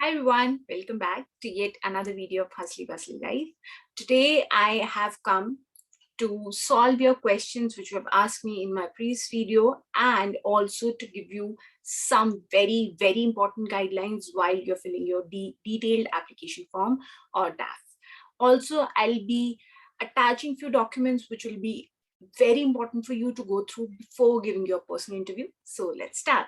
Hi everyone, welcome back to yet another video of Hustly Bustly Life. Today I have come to solve your questions which you have asked me in my previous video, and also to give you some very important guidelines while you're filling your detailed application form or DAF. Also, I'll be attaching few documents which will be very important for you to go through before giving your personal interview. So let's start.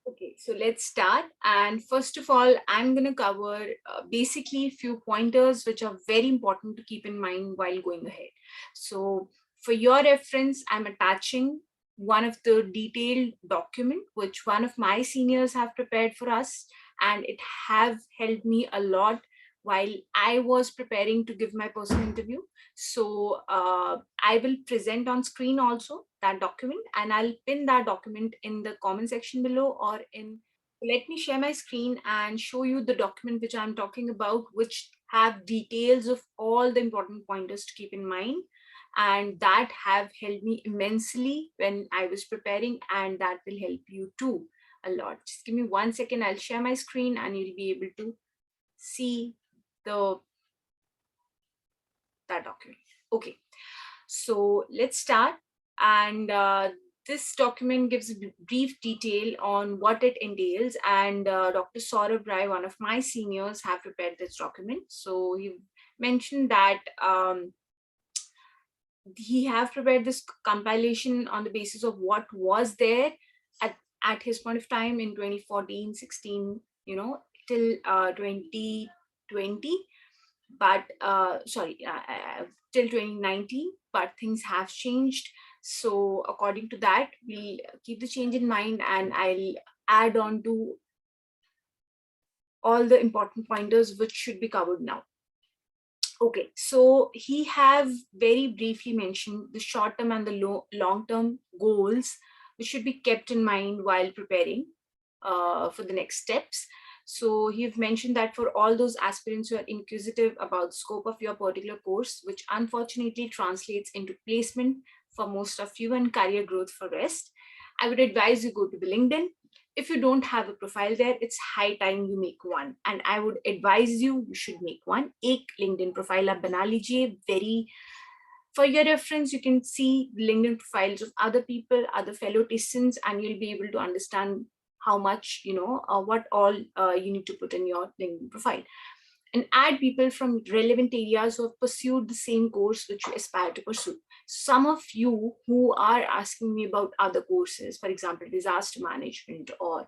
Okay, so let's start. And first of all, I'm going to cover basically a few pointers which are very important to keep in mind while going ahead. So for your reference, I'm attaching one of the detailed document which one of my seniors have prepared for us, and it have helped me a lot while I was preparing to give my personal interview. So I will present on screen also that document, and I'll pin that document in the comment section below or in. Let me share my screen and show you the document which I'm talking about, which have details of all the important pointers to keep in mind, and that have helped me immensely when I was preparing, and that will help you too a lot. Just give me 1 second. I'll share my screen and you'll be able to see that document. Okay, so let's start. And this document gives a brief detail on what it entails, and Dr. Saurabh Rai, one of my seniors, have prepared this document. So he mentioned that he have prepared this compilation on the basis of what was there at his point of time in 2014, 16, till 2020, but till 2019, but things have changed. So according to that, we'll keep the change in mind, and I'll add on to all the important pointers which should be covered now. Okay, so he have very briefly mentioned the short-term and the long-term goals which should be kept in mind while preparing for the next steps. So you've mentioned that for all those aspirants who are inquisitive about the scope of your particular course, which unfortunately translates into placement for most of you and career growth for rest, I would advise you go to the LinkedIn. If you don't have a profile there, it's high time you make one. And I would advise you should make one. Ek LinkedIn profile aap bana lijiye. Very, for your reference, you can see the LinkedIn profiles of other people, other fellow TISS'ans, and you'll be able to understand how much, what all you need to put in your LinkedIn profile. And add people from relevant areas who have pursued the same course which you aspire to pursue. Some of you who are asking me about other courses, for example, disaster management or,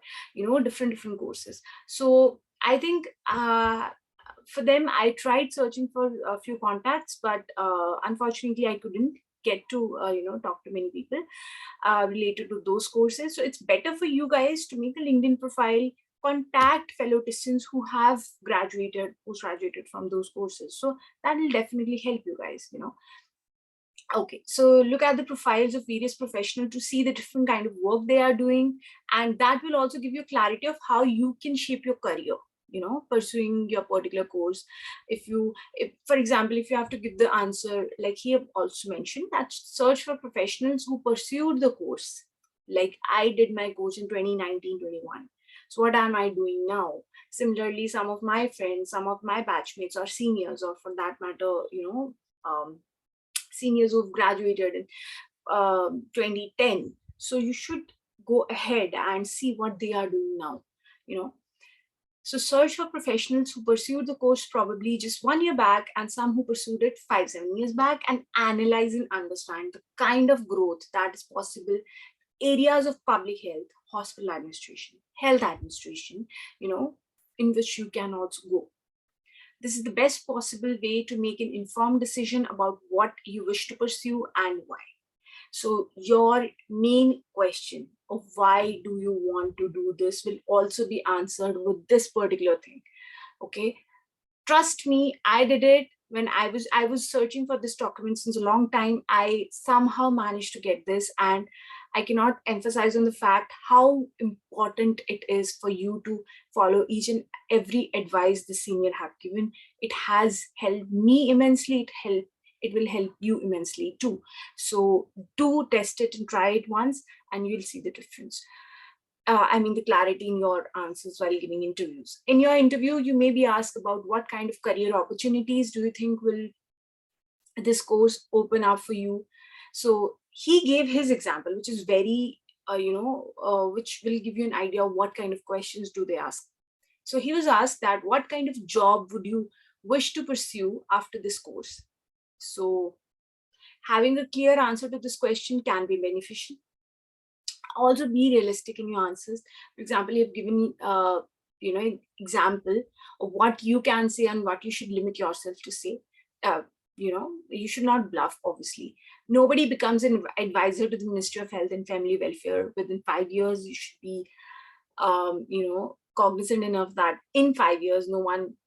different courses. So I think for them, I tried searching for a few contacts, but unfortunately I couldn't get to, talk to many people related to those courses. So it's better for you guys to make a LinkedIn profile, contact fellow TISS'ans who have postgraduated from those courses. So that will definitely help you guys, Okay, so look at the profiles of various professionals to see the different kind of work they are doing. And that will also give you clarity of how you can shape your career, pursuing your particular course. If for example, if you have to give the answer, like he also mentioned, that search for professionals who pursued the course. Like I did my course in 2019-21. So what am I doing now? Similarly, some of my friends, some of my batchmates or seniors, or for that matter, seniors who've graduated in 2010. So you should go ahead and see what they are doing now, So search for professionals who pursued the course probably just 1 year back, and some who pursued it 5-7 years back, and analyze and understand the kind of growth that is possible. Areas of public health, hospital administration, health administration, in which you can also go. This is the best possible way to make an informed decision about what you wish to pursue and why. So your main question of why do you want to do this will also be answered with this particular thing. Okay. Trust me, I did it when I was searching for this document since a long time. I somehow managed to get this, and I cannot emphasize on the fact how important it is for you to follow each and every advice the senior have given. It has helped me immensely. It will help you immensely too. So do test it and try it once, and you'll see the difference. the clarity in your answers while giving interviews. In your interview, you may be asked about what kind of career opportunities do you think will this course open up for you. So he gave his example, which is very, which will give you an idea of what kind of questions do they ask. So he was asked that what kind of job would you wish to pursue after this course? So having a clear answer to this question can be beneficial. Also be realistic in your answers. For example, you've given example of what you can say and what you should limit yourself to say. You should not bluff. Obviously, nobody becomes an advisor to the Ministry of Health and Family Welfare within 5 years. You should be cognizant enough that in 5 years no one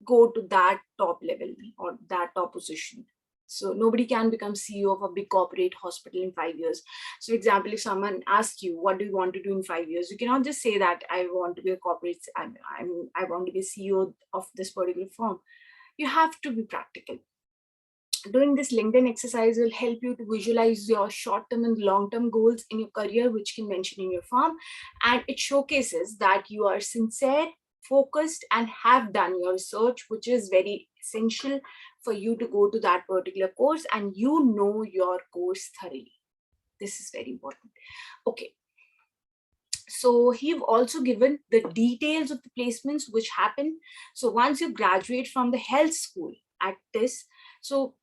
go to that top level or that top position. So nobody can become CEO of a big corporate hospital in 5 years. So for example, if someone asks you, what do you want to do in 5 years? You cannot just say that I want to be a corporate, I want to be a CEO of this particular firm. You have to be practical. Doing this LinkedIn exercise will help you to visualize your short-term and long-term goals in your career, which you can mention in your firm. And it showcases that you are sincere, focused, and have done your research, which is very essential for you to go to that particular course and you know your course thoroughly. This is very important. Okay. So he've also given the details of the placements which happen. So once you graduate from the health school at TISS, so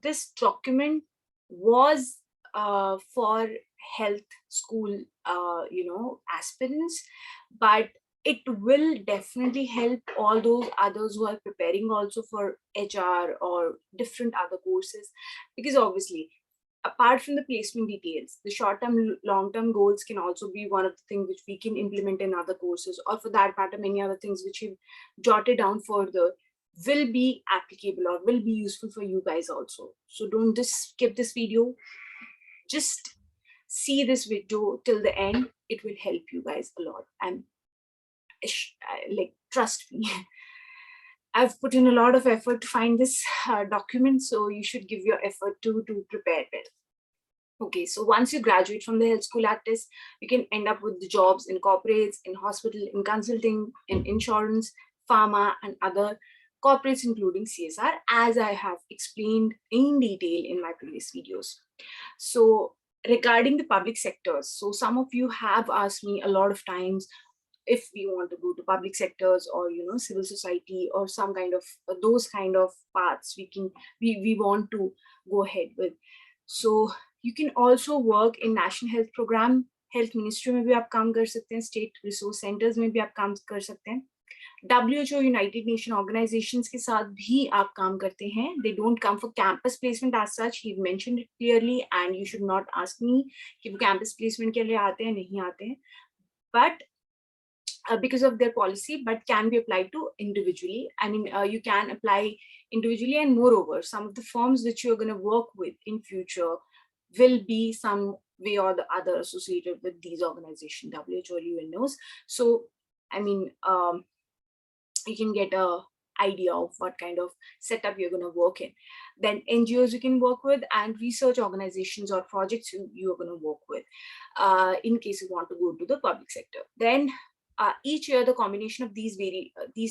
this document was for health school, aspirants, but it will definitely help all those others who are preparing also for HR or different other courses, because obviously, apart from the placement details, the short-term, long-term goals can also be one of the things which we can implement in other courses, or for that matter, many other things which you've jotted down further will be applicable or will be useful for you guys also. So don't just skip this video. Just see this video till the end. It will help you guys a lot. And trust me, I've put in a lot of effort to find this document, so you should give your effort to prepare it. Okay, so once you graduate from the health school at TISS, you can end up with the jobs in corporates, in hospital, in consulting, in insurance, pharma, and other corporates, including CSR, as I have explained in detail in my previous videos. So regarding the public sectors, so some of you have asked me a lot of times if we want to go to public sectors or civil society or some kind of those kind of paths we want to go ahead with. So you can also work in National Health Program, Health Ministry में भी आप काम कर सकते हैं, State Resource Centers में भी आप काम कर सकते हैं, WHO United Nation organizations के साथ भी आप काम करते हैं. They don't come for campus placement as such. He mentioned it clearly, and you should not ask me कि वो campus placement के लिए आते हैं नहीं आते हैं, but because of their policy, but can be applied to individually. You can apply individually, and moreover, some of the firms which you're going to work with in future will be some way or the other associated with these organizations, WHO or UNOs. So, you can get a idea of what kind of setup you're going to work in. Then NGOs you can work with, and research organizations or projects you're going to work with in case you want to go to the public sector. Then each year the combination of these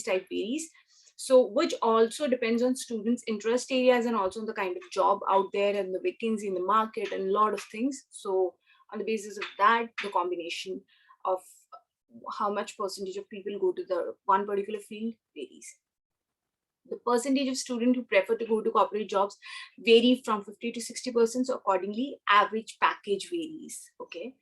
type varies, so which also depends on students' interest areas and also on the kind of job out there and the vacancy in the market and a lot of things. So on the basis of that, the combination of how much percentage of people go to the one particular field varies. The percentage of students who prefer to go to corporate jobs vary from 50 to 60%. So accordingly, average package varies. Okay.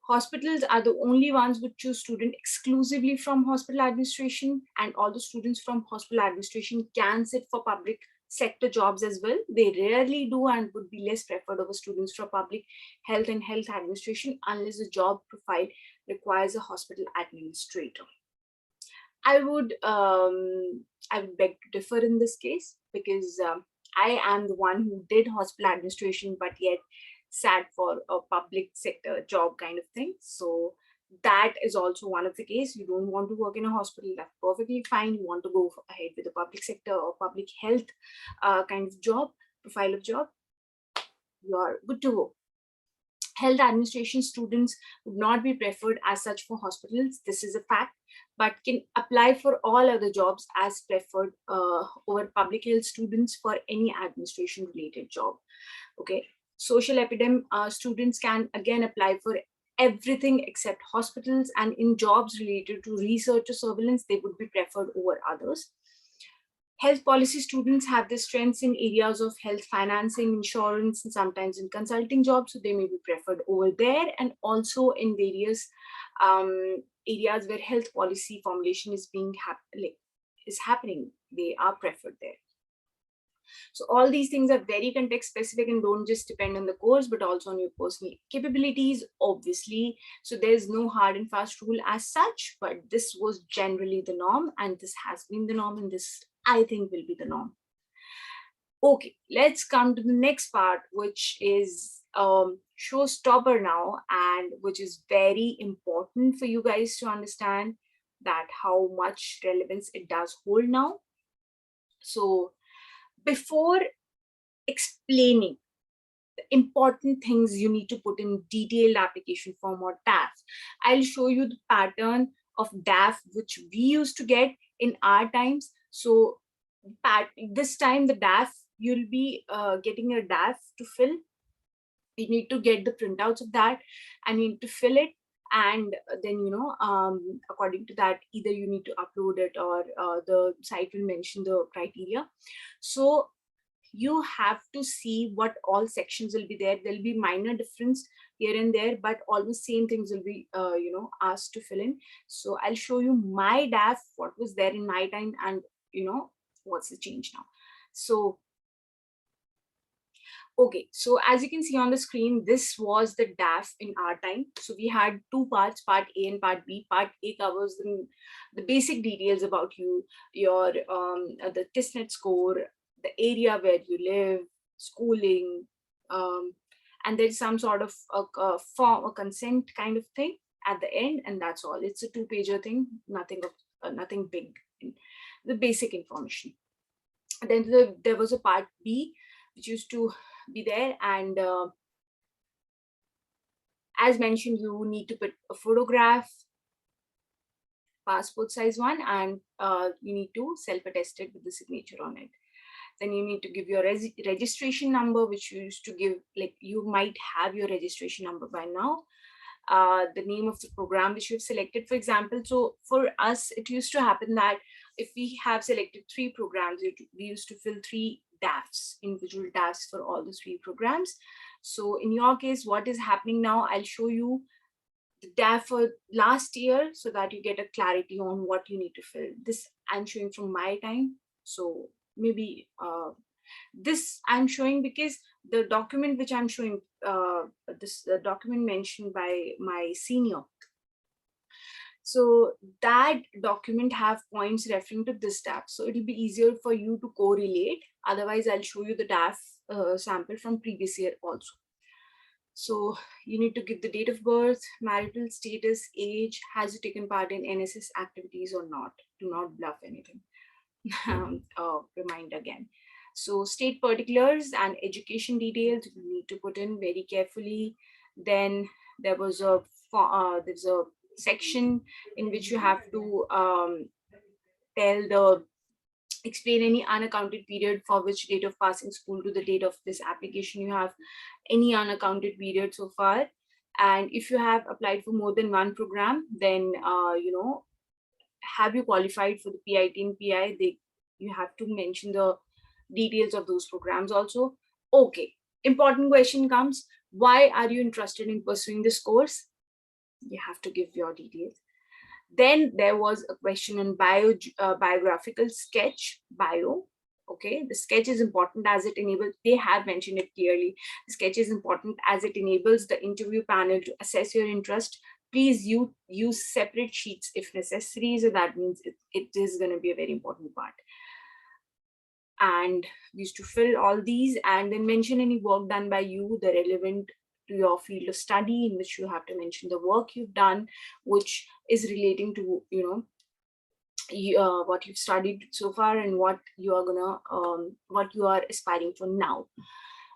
Hospitals are the only ones which choose students exclusively from hospital administration, and all the students from hospital administration can sit for public sector jobs as well. They rarely do and would be less preferred over students from public health and health administration unless the job profile requires a hospital administrator. I would beg to differ in this case, because I am the one who did hospital administration but yet sat for a public sector job kind of thing. So that is also one of the case. You don't want to work in a hospital, that's perfectly fine. You want to go ahead with the public sector or public health kind of job, profile of job, you are good to go. Health administration students would not be preferred as such for hospitals. This is a fact, but can apply for all other jobs as preferred over public health students for any administration related job. Okay. Social epidemic students can again apply for everything except hospitals, and in jobs related to research or surveillance, they would be preferred over others. Health policy students have their strengths in areas of health financing, insurance, and sometimes in consulting jobs, so they may be preferred over there, and also in various areas where health policy formulation is happening, they are preferred there. So all these things are very context specific and don't just depend on the course, but also on your personal capabilities, obviously. So there's no hard and fast rule as such, but this was generally the norm, and this has been the norm, and this, I think, will be the norm. Okay, let's come to the next part, which is showstopper now, and which is very important for you guys to understand that how much relevance it does hold now. So before explaining the important things you need to put in detailed application form or DAF, I'll show you the pattern of DAF which we used to get in our times. So this time the DAF, you'll be getting a DAF to fill. You need to get the printouts of that and you need to fill it, and then according to that, either you need to upload it or the site will mention the criteria. So you have to see what all sections will be there. There'll be minor difference here and there, but almost same things will be asked to fill in. So I'll show you my DAF, what was there in my time, and what's the change now. So okay, so as you can see on the screen, this was the DAF in our time. So we had two parts, part A and part B. Part A covers the basic details about you, your the TISS' score, the area where you live, schooling, and there's some sort of a form, a consent kind of thing at the end, and that's all. It's a 2-pager thing, nothing big, the basic information. And then there was a part B which used to be there, and as mentioned, you need to put a photograph, passport size one, and you need to self-attest it with the signature on it. Then you need to give your registration number, which you used to give, like you might have your registration number by now. The name of the program which you've selected, for example. So for us, it used to happen that if we have selected 3 programs, we used to fill 3 DAFs, individual DAFs for all the 3 programs. So in your case, what is happening now, I'll show you the DAF for last year so that you get a clarity on what you need to fill. This I'm showing from my time. So maybe this I'm showing because the document which I'm showing, this document mentioned by my senior. So that document have points referring to this DAF. So it'll be easier for you to correlate. Otherwise, I'll show you the DAF sample from previous year also. So you need to give the date of birth, marital status, age, has you taken part in NSS activities or not. Do not bluff anything. Remind again. So state particulars and education details you need to put in very carefully. Then there was there's a section in which you have to explain any unaccounted period for which date of passing school to the date of this application you have any unaccounted period so far. And if you have applied for more than one program, then have you qualified for the PIT and PI, you have to mention the details of those programs also. Okay, important question comes, why are you interested in pursuing this course? You have to give your details. Then there was a question on biographical sketch, bio. Okay, the sketch is important as it enables, they have mentioned it clearly, the sketch is important as it enables the interview panel to assess your interest. Please use separate sheets if necessary. So that means it is going to be a very important part. And we used to fill all these and then mention any work done by you, the relevant to your field of study, in which you have to mention the work you've done, which is relating to, what you've studied so far and what you are aspiring for now.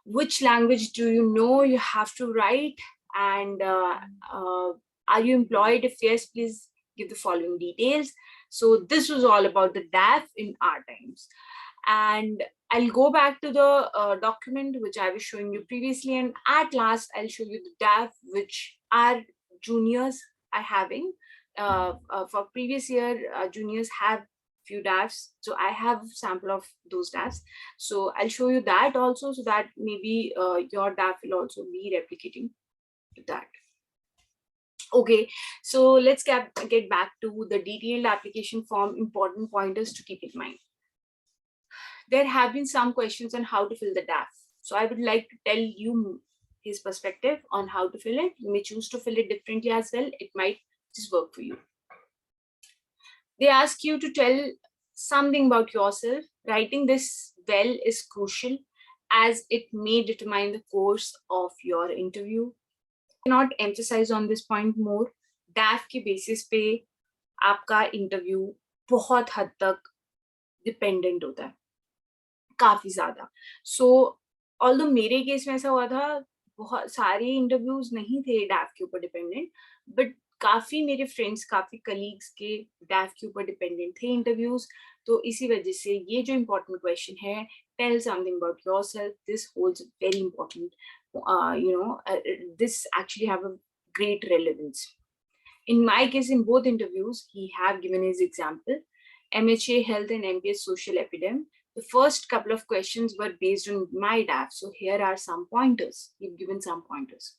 Which language do you know? You have to write. And are you employed? If yes, please give the following details. So this was all about the DAF in our times. And I'll go back to the document which I was showing you previously, and at last I'll show you the DAF which our juniors are having. For previous year, juniors have few DAFs, so I have sample of those DAFs. So I'll show you that also, so that maybe your DAF will also be replicating that. Okay, so let's get back to the detailed application form, important pointers to keep in mind. There have been some questions on how to fill the DAF. So I would like to tell you his perspective on how to fill it. You may choose to fill it differently as well. It might just work for you. They ask you to tell something about yourself. Writing this well is crucial as it may determine the course of your interview. I cannot emphasize on this point more. DAF के basis पे आपका interview बहुत हद तक dependent होता है, काफी ज्यादा. So although मेरे केस में ऐसा हुआ था, बहुत सारे इंटरव्यूज नहीं थे डैफ के ऊपर डिपेंडेंट, बट काफी मेरे फ्रेंड्स, काफी कलीग्स के डैफ के ऊपर डिपेंडेंट थे इंटरव्यूज. तो इसी वजह से ये जो इम्पोर्टेंट क्वेश्चन है, tell something about yourself, this holds very important. This actually have a great relevance. In my case, in both interviews, he have given his example, MHA Health and MPS Social Epidem. The first couple of questions were based on my DAF. So here are some pointers. You've given some pointers.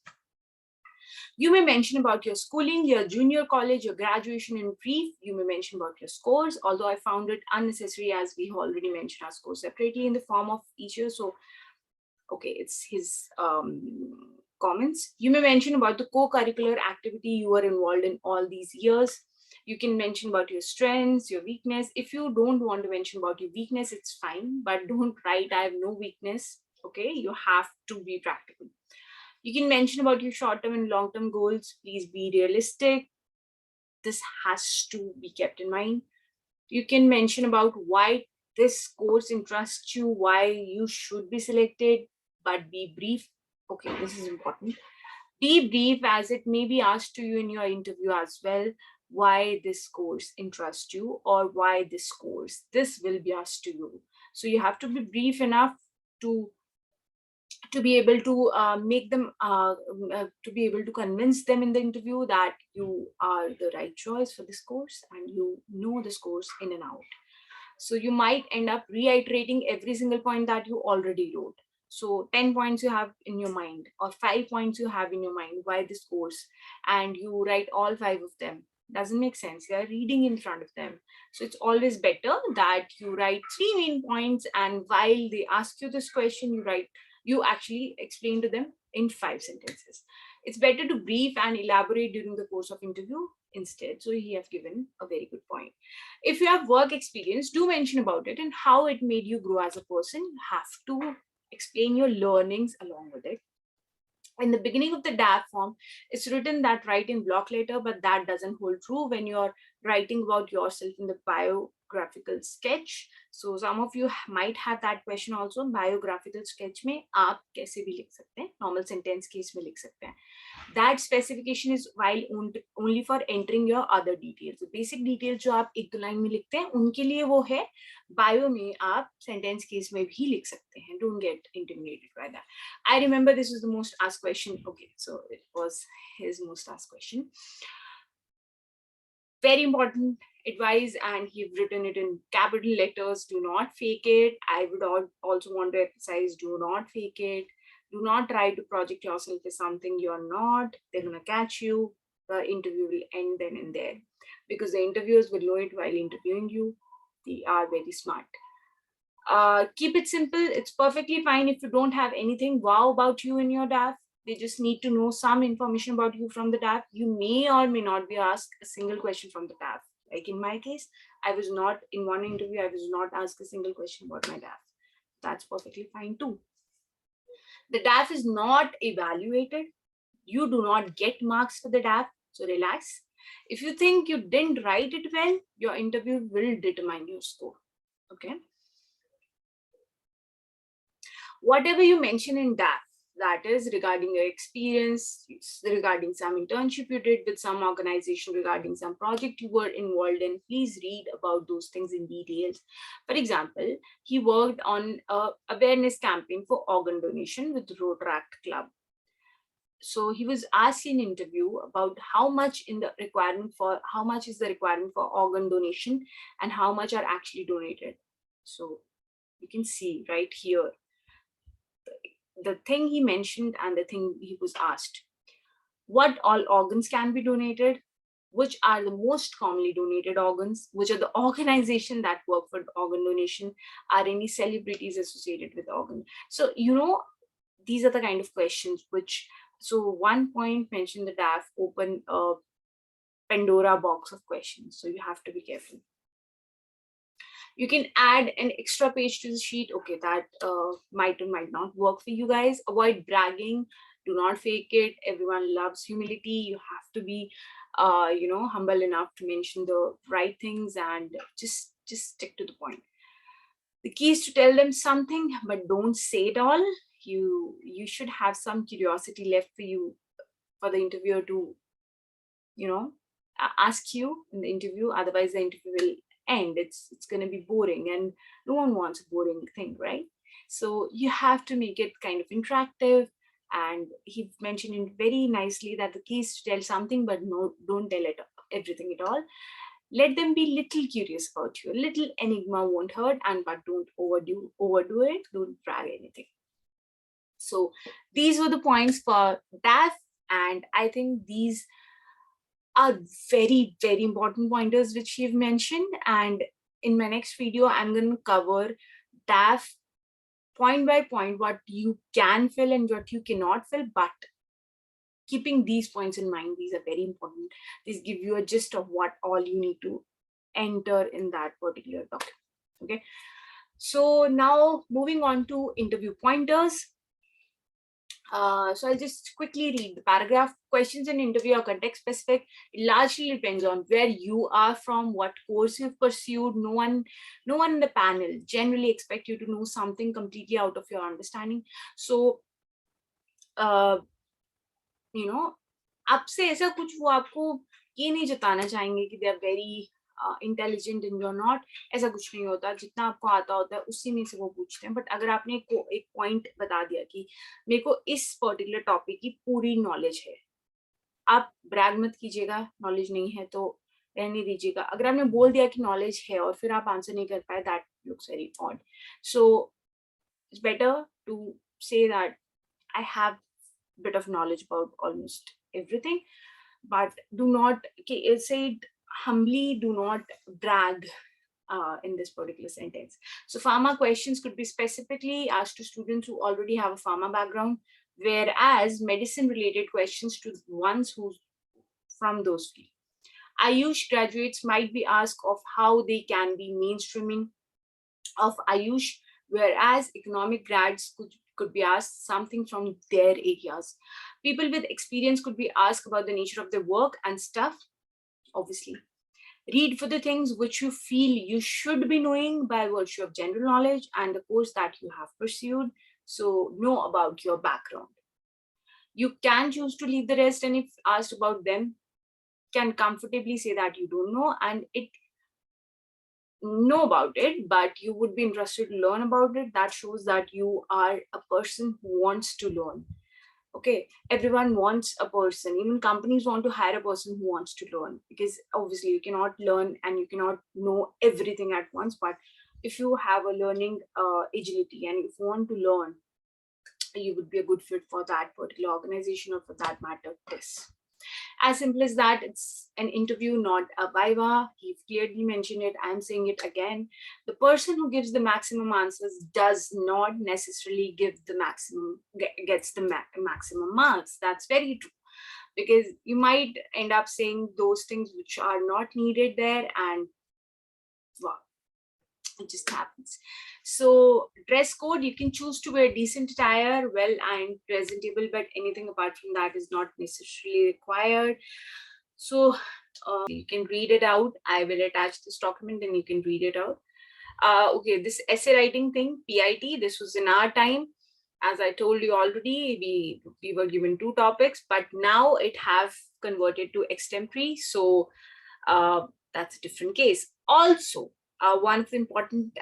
You may mention about your schooling, your junior college, your graduation in brief. You may mention about your scores, although I found it unnecessary as we already mentioned our scores separately in the form of each year. So, okay, it's his comments. You may mention about the co-curricular activity you were involved in all these years. You can mention about your strengths, your weakness. If you don't want to mention about your weakness, it's fine, but don't write, I have no weakness. Okay, you have to be practical. You can mention about your short-term and long-term goals. Please be realistic. This has to be kept in mind. You can mention about why this course interests you, why you should be selected, but be brief. Okay, this is important. Be brief, as it may be asked to you in your interview as well, why this course interests you, or why this course. This will be asked to you. So you have to be brief enough to be able to make them, to be able to convince them in the interview that you are the right choice for this course and you know this course in and out. So you might end up reiterating every single point that you already wrote. So 10 points you have in your mind, or 5 points you have in your mind, why this course, and you write all 5 of them. Doesn't make sense. You are reading in front of them. So it's always better that you write 3 main points, and while they ask you this question, you actually explain to them in 5 sentences. It's better to brief and elaborate during the course of interview instead. So he has given a very good point. If you have work experience, do mention about it and how it made you grow as a person. You have to explain your learnings along with it. In the beginning of the DAF form, it's written that write in block letter, but that doesn't hold true when you're writing about yourself in the biographical sketch. So some of you might have that question also. Biographical sketch में आप कैसे भी लिख सकते हैं, normal sentence case में लिख सकते हैं. That specification is while only for entering your other details. The basic details जो आप एक दो लाइन में लिखते हैं, उनके लिए वो है. Bio में आप sentence case में भी लिख सकते हैं. Don't get intimidated by that. I remember this was the most asked question. Okay, so it was his most asked question. Very important advice, and he've written it in capital letters. Do not fake it. I would also want to emphasize, do not fake it. Do not try to project yourself as something you're not. They're going to catch you. The interview will end then and there, because the interviewers will know it while interviewing you. They are very smart. Keep it simple. It's perfectly fine if you don't have anything wow about you in your DAF. They just need to know some information about you from the DAF. You may or may not be asked a single question from the DAF. Like in my case, I was not, in one interview, I was not asked a single question about my DAF. That's perfectly fine too. The DAF is not evaluated. You do not get marks for the DAF, so relax. If you think you didn't write it well, your interview will determine your score. Okay. Whatever you mention in DAF, that is regarding your experience, regarding some internship you did with some organization, regarding some project you were involved in. Please read about those things in details. For example, he worked on a awareness campaign for organ donation with Rotaract Club. So he was asked in interview about how much is the requirement for organ donation and how much are actually donated. So you can see right here the thing he mentioned and the thing he was asked. What all organs can be donated? Which are the most commonly donated organs? Which are the organizations that work for organ donation? Are any celebrities associated with organ? So, these are the kind of questions which, so one point mentioned the DAF open a Pandora box of questions. So you have to be careful. You can add an extra page to the sheet. Okay, that might or might not work for you guys. Avoid bragging. Do not fake it. Everyone loves humility. You have to be, humble enough to mention the right things and just stick to the point. The key is to tell them something, but don't say it all. You should have some curiosity left for you, for the interviewer to, ask you in the interview. Otherwise, the interview will end. It's going to be boring, and no one wants a boring thing, right? So you have to make it kind of interactive. And he mentioned it very nicely that the key is to tell something, but no, don't tell it everything at all. Let them be little curious about you. A little enigma won't hurt, but don't overdo it. Don't brag anything. So these were the points for DAF, and I think these are very, very important pointers which you've mentioned. And in my next video, I'm going to cover DAF point by point, what you can fill and what you cannot fill. But keeping these points in mind, these are very important. These give you a gist of what all you need to enter in that particular document. Okay. So now moving on to interview pointers. So I'll just quickly read the paragraph. Questions in interview are context specific. It largely depends on where you are from, what course you've pursued. No one in the panel generally expect you to know something completely out of your understanding. So, आपसे ऐसा कुछ वो आपको ये नहीं जताना चाहेंगे कि they are very intelligent in your not, ऐसा कुछ नहीं होता. जितना आपको आता होता है उसी में से वो पूछते हैं. बट अगर आपने एक पॉइंट बता दिया कि मेरे को इस पर्टिकुलर टॉपिक की पूरी नॉलेज है, आप ब्रैग मत कीजिएगा. नॉलेज नहीं है तो रहने दीजिएगा. अगर आपने बोल दिया कि नॉलेज है और फिर आप आंसर नहीं कर पाए, that looks very odd. So it's better to say that I have bit of knowledge about almost everything, but do not say it humbly. Do not brag in this particular sentence. So pharma questions could be specifically asked to students who already have a pharma background, whereas medicine related questions to ones who from those fields. Ayush graduates might be asked of how they can be mainstreaming of Ayush, whereas economic grads could be asked something from their areas. People with experience could be asked about the nature of their work and stuff, obviously. Read for the things which you feel you should be knowing by virtue of general knowledge and the course that you have pursued. So know about your background. You can choose to leave the rest, and if asked about them, can comfortably say that you don't know and know about it, but you would be interested to learn about it. That shows that you are a person who wants to learn. Okay, everyone wants a person. Even companies want to hire a person who wants to learn, because obviously you cannot learn and you cannot know everything at once. But if you have a learning agility and if you want to learn, you would be a good fit for that particular organization, or for that matter, TISS. As simple as that. It's an interview, not a viva. He clearly mentioned it. I'm saying it again. The person who gives the maximum answers does not necessarily gets the maximum marks. That's very true, because you might end up saying those things which are not needed there, and wow, it just happens. So dress code, you can choose to wear decent attire, well and presentable, but anything apart from that is not necessarily required. So you can read it out. I will attach this document and you can read it out. Okay, this essay writing thing, PIT, this was in our time, as I told you already, we were given 2 topics, but now it have converted to extempore. So that's a different case. Also, one of the important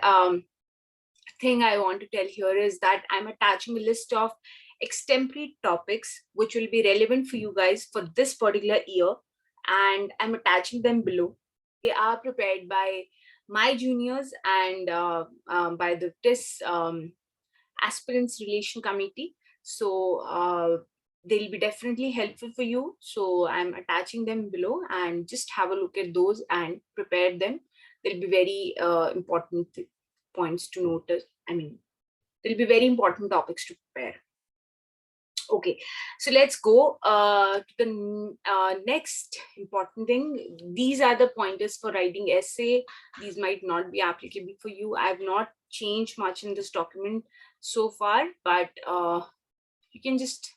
thing I want to tell here is that I'm attaching a list of extempore topics which will be relevant for you guys for this particular year, and I'm attaching them below. They are prepared by my juniors and by the TISS aspirants relation committee. So they'll be definitely helpful for you. So I'm attaching them below, and just have a look at those and prepare them. They'll be very important points to notice. I mean, there'll be very important topics to prepare. Okay, so let's go to the next important thing. These are the pointers for writing essay. These might not be applicable for you. I have not changed much in this document so far, but you can just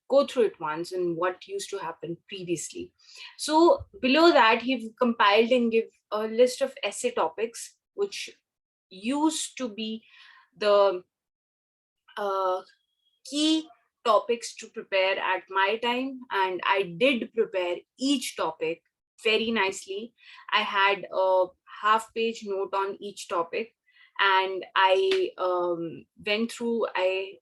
go through it once and what used to happen previously. So below that, he've compiled and give a list of essay topics which used to be the key topics to prepare at my time, and I did prepare each topic very nicely. I had a half-page note on each topic, and I went through, I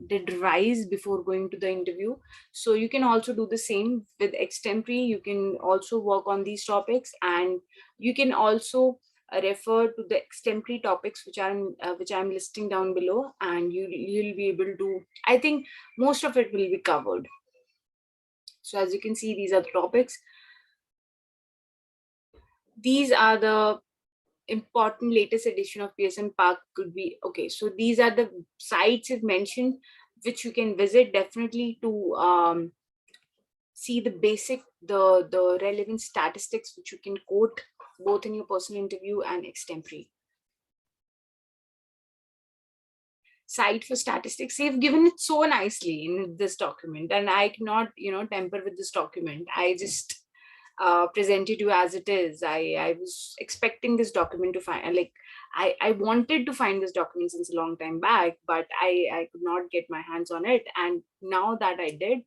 did revise before going to the interview. So you can also do the same with extempore. You can also work on these topics, and you can also refer to the extempore topics which I'm listing down below, and you'll be able to, I think most of it will be covered. So as you can see, these are the topics. These are the important latest edition of PSM Park could be. Okay, so these are the sites it mentioned which you can visit definitely to see the basic, the relevant statistics which you can quote both in your personal interview and extempore. Site for statistics, they've given it so nicely in this document, and I cannot temper with this document. I just present it to you as it is. I was expecting this document to find, like, I wanted to find this document since a long time back, but I could not get my hands on it, and now that I did,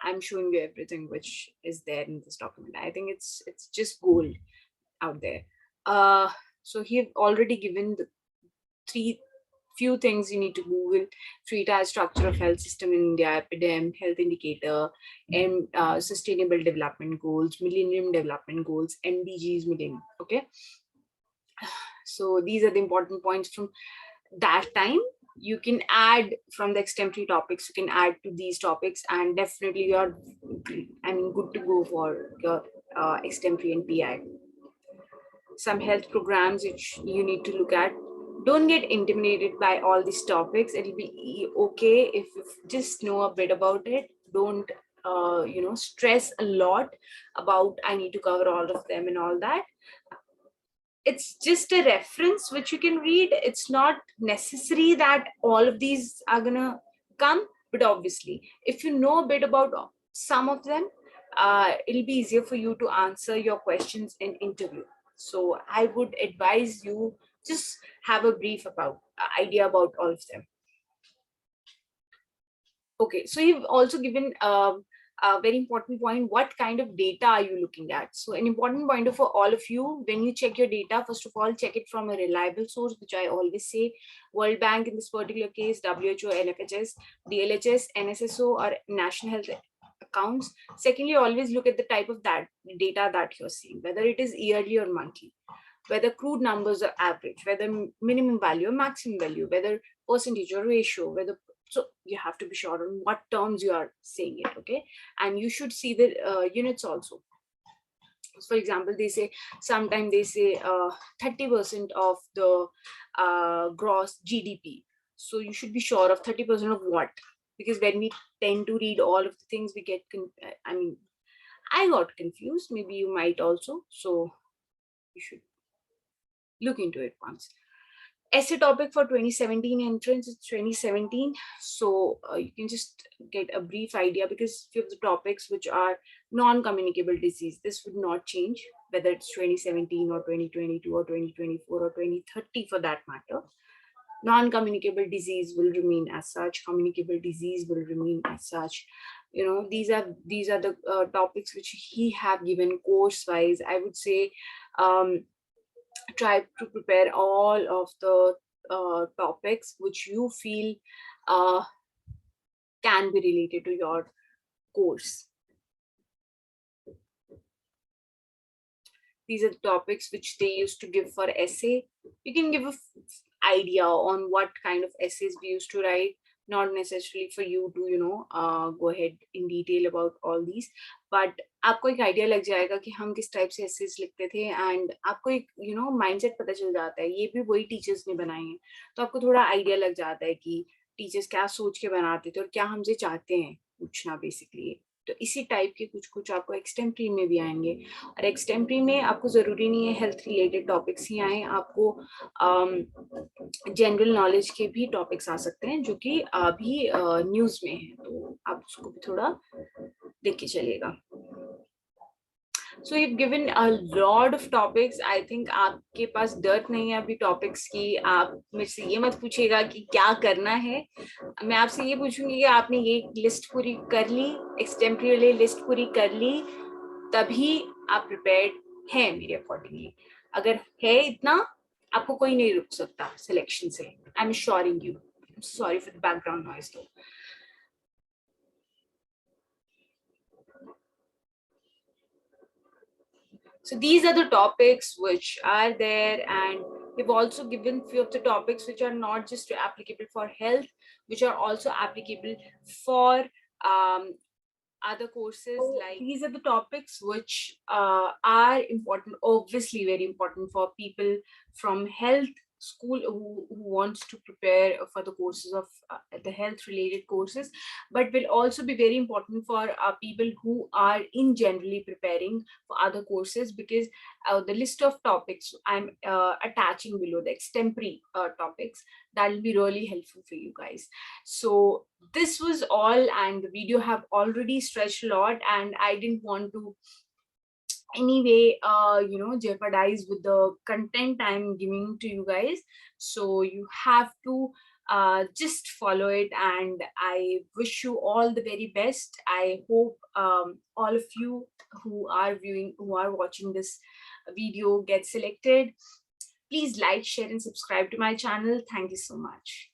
I'm showing you everything which is there in this document. I think it's just gold out there. So he have already given the few things you need to Google: three-tier structure of health system in India, epidemic, health indicator, and sustainable development goals, millennium development goals, MDGs, millennium. Okay. So these are the important points from that time. You can add from the extempore topics, you can add to these topics, and definitely you're, good to go for your extempore and PI. Some health programs which you need to look at. Don't get intimidated by all these topics. It'll be okay if you just know a bit about it. Don't stress a lot about I need to cover all of them and all that. It's just a reference which you can read. It's not necessary that all of these are gonna come, but obviously if you know a bit about some of them, it'll be easier for you to answer your questions in interview. So I would advise you just have a brief about idea about all of them. Okay, so you've also given a very important point: what kind of data are you looking at? So an important pointer for all of you: when you check your data, first of all, check it from a reliable source, which I always say: World Bank in this particular case, WHO, LFHS, DLHS, NSSO, or National Health accounts. Secondly, always look at the type of that data that you're seeing, whether it is yearly or monthly, whether crude numbers are average, whether minimum value or maximum value, whether percentage or ratio, whether. So you have to be sure on what terms you are saying it, okay? And you should see the units also. For example, they say, sometimes they say 30% of the gross GDP. So you should be sure of 30% of what? Because when we tend to read all of the things, we get, I got confused. Maybe you might also. So you should look into it once. Essay topic for 2017 entrance is 2017. So you can just get a brief idea, because few of the topics which are non-communicable disease, this would not change, whether it's 2017 or 2022 or 2024 or 2030 for that matter. Non-communicable disease will remain as such, communicable disease will remain as such. These are the topics which he have given course wise. I would say try to prepare all of the topics which you feel uh, can be related to your course. These are the topics which they used to give for essay. You can give a idea on what kind of essays we used to write, not necessarily for you to go ahead in detail about all these, but आपको एक idea लग जाएगा कि हम किस type से essays लिखते थे, एंड आपको एक माइंडसेट पता चल जाता है. ये भी वही टीचर्स ने बनाए हैं, तो आपको थोड़ा आइडिया लग जाता है कि टीचर्स क्या सोच के बनाते थे और क्या हमसे चाहते हैं पूछना बेसिकली. तो इसी टाइप के कुछ कुछ आपको एक्सटेम्परी में भी आएंगे. और एक्सटेम्परी में आपको जरूरी नहीं है हेल्थ रिलेटेड टॉपिक्स ही आए, आपको जनरल नॉलेज के भी टॉपिक्स आ सकते हैं जो कि अभी न्यूज में है, तो आप उसको भी थोड़ा देख के चलिएगा. So you've given a lot of topics. I think आपके पास डर नहीं है अभी टॉपिक्स की. आप मेरे से ये मत पूछिएगा कि क्या करना है. मैं आपसे ये पूछूंगी कि आपने ये लिस्ट पूरी कर ली, एक्सटेम्पररी लिस्ट पूरी कर ली, तभी आप प्रिपेयर्ड हैं मेरे अकॉर्डिंगली. अगर है इतना, आपको कोई नहीं रुक सकता सिलेक्शन से. I am assuring you. Sorry for the background noise though. So these are the topics which are there, and we've also given few of the topics which are not just applicable for health, which are also applicable for other courses. Like these are the topics which are important, obviously very important for people from health school who wants to prepare for the courses of the health related courses, but will also be very important for people who are in generally preparing for other courses, because the list of topics I'm attaching below, the extempore topics, that will be really helpful for you guys. So this was all, and the video have already stretched a lot, and I didn't want to anyway jeopardize with the content I'm giving to you guys. So you have to just follow it, and I wish you all the very best. I hope all of you who are watching this video get selected. Please like, share and subscribe to my channel. Thank you so much.